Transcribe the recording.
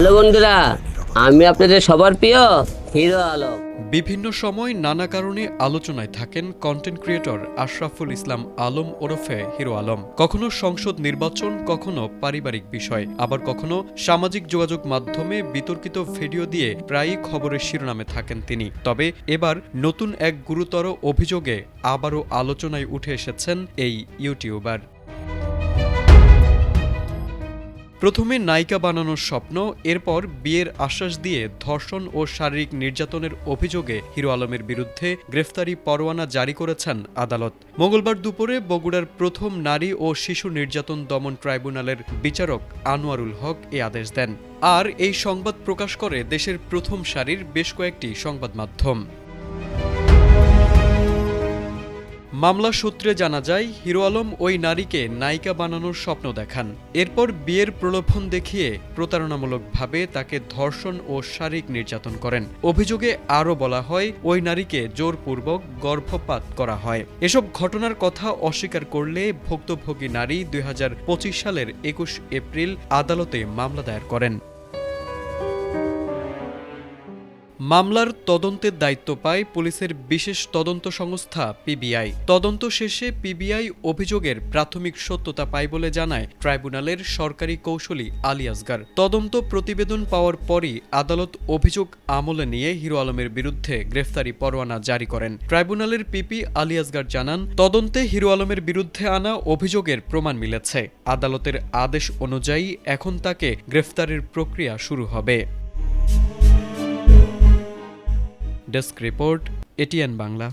Hello বন্ধুরা, আমি আপনাদের সবার প্রিয় হিরো আলম। বিভিন্ন সময় নানা কারণে আলোচনায় থাকেন কন্টেন্ট ক্রিয়েটর আশরাফুল ইসলাম আলম ওরফে হিরো আলম। কখনো সংসদ নির্বাচন, কখনো পারিবারিক বিষয়, আবার কখনো সামাজিক যোগাযোগ মাধ্যমে বিতর্কিত ভিডিও দিয়ে প্রায়ই খবরের শিরোনামে থাকেন তিনি। তবে এবার নতুন এক গুরুতর অভিযোগে আবারও আলোচনায় উঠে এসেছেন এই ইউটিউবার। প্রথমে নায়িকা বানানোর স্বপ্ন, এরপর বিয়ের আশ্বাস দিয়ে ধর্ষণ ও শারীরিক নির্যাতনের অভিযোগে হিরো আলমের বিরুদ্ধে গ্রেফতারি পরোয়ানা জারি করেছেন আদালত। মঙ্গলবার দুপুরে বগুড়ার প্রথম নারী ও শিশু নির্যাতন দমন ট্রাইব্যুনালের বিচারক আনোয়ারুল হক এ আদেশ দেন। আর এই সংবাদ প্রকাশ করে দেশের প্রথম সারির বেশ কয়েকটি সংবাদ মাধ্যম। মামলা সূত্রে জানা যায়, হিরো আলম ওই নারীকে নায়িকা বানানোর স্বপ্ন দেখান। এরপর বিয়ের প্রলোভন দেখিয়ে প্রতারণামূলকভাবে তাকে ধর্ষণ ও শারীরিক নির্যাতন করেন। অভিযোগে আরও বলা হয়, ওই নারীকে জোরপূর্বক গর্ভপাত করা হয়। এসব ঘটনার কথা অস্বীকার করলে ভুক্তভোগী নারী ২০২৫ সালের ২১ এপ্রিল আদালতে মামলা দায়ের করেন। মামলার তদন্তের দায়িত্ব পায় পুলিশের বিশেষ তদন্ত সংস্থা পিবিআই। তদন্ত শেষে পিবিআই অভিযোগের প্রাথমিক সত্যতা পায় বলে জানায় ট্রাইব্যুনালের সরকারি কৌঁসুলি আলী আসগার। তদন্ত প্রতিবেদন পাওয়ার পরই আদালত অভিযোগ আমলে নিয়ে হিরো আলমের বিরুদ্ধে গ্রেফতারি পরোয়ানা জারি করেন। ট্রাইব্যুনালের পিপি আলী আসগার জানান, তদন্তে হিরো আলমের বিরুদ্ধে আনা অভিযোগের প্রমাণ মিলেছে। আদালতের আদেশ অনুযায়ী এখন তাকে গ্রেফতারের প্রক্রিয়া শুরু হবে। Desk report, ATN Bangla.